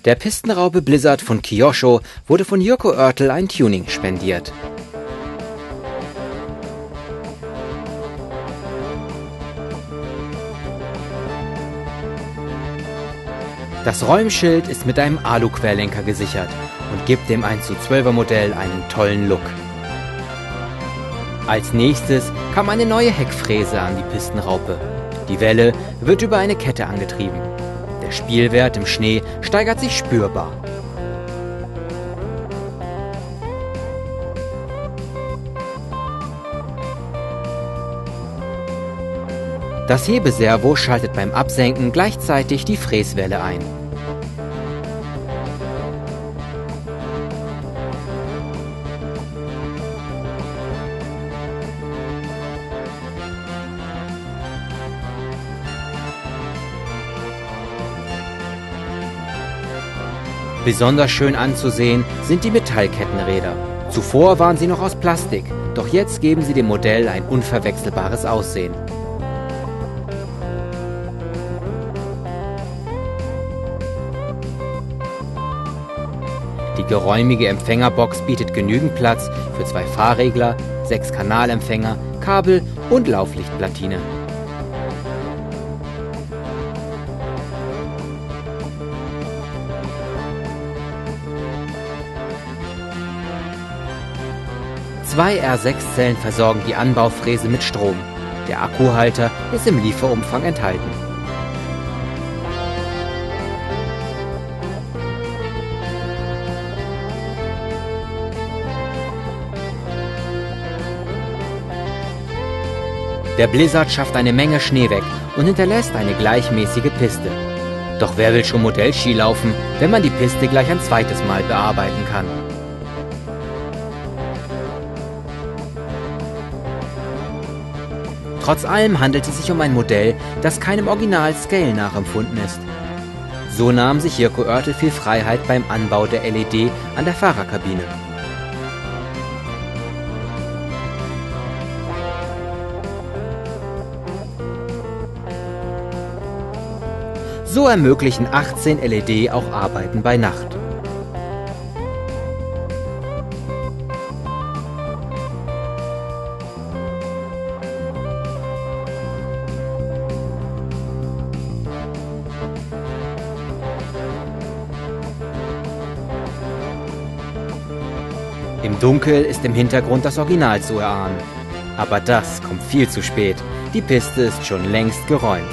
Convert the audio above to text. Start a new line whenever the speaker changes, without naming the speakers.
Der Pistenraupe Blizzard von Kyosho wurde von Jirko Oertel ein Tuning spendiert. Das Räumschild ist mit einem Alu-Querlenker gesichert und gibt dem 1:12er Modell einen tollen Look. Als nächstes kam eine neue Heckfräse an die Pistenraupe. Die Welle wird über eine Kette angetrieben. Der Spielwert im Schnee steigert sich spürbar. Das Hebeservo schaltet beim Absenken gleichzeitig die Fräswelle ein. Besonders schön anzusehen sind die Metallkettenräder. Zuvor waren sie noch aus Plastik, doch jetzt geben sie dem Modell ein unverwechselbares Aussehen. Die geräumige Empfängerbox bietet genügend Platz für 2 Fahrregler, 6 Kanalempfänger, Kabel und Lauflichtplatine. Zwei R6-Zellen versorgen die Anbaufräse mit Strom. Der Akkuhalter ist im Lieferumfang enthalten. Der Blizzard schafft eine Menge Schnee weg und hinterlässt eine gleichmäßige Piste. Doch wer will schon Modellski laufen, wenn man die Piste gleich ein zweites Mal bearbeiten kann? Trotz allem handelt es sich um ein Modell, das keinem Original-Scale nachempfunden ist. So nahm sich Jirko Oertel viel Freiheit beim Anbau der LED an der Fahrerkabine. So ermöglichen 18 LED auch Arbeiten bei Nacht. Im Dunkel ist im Hintergrund das Original zu erahnen. Aber das kommt viel zu spät. Die Piste ist schon längst geräumt.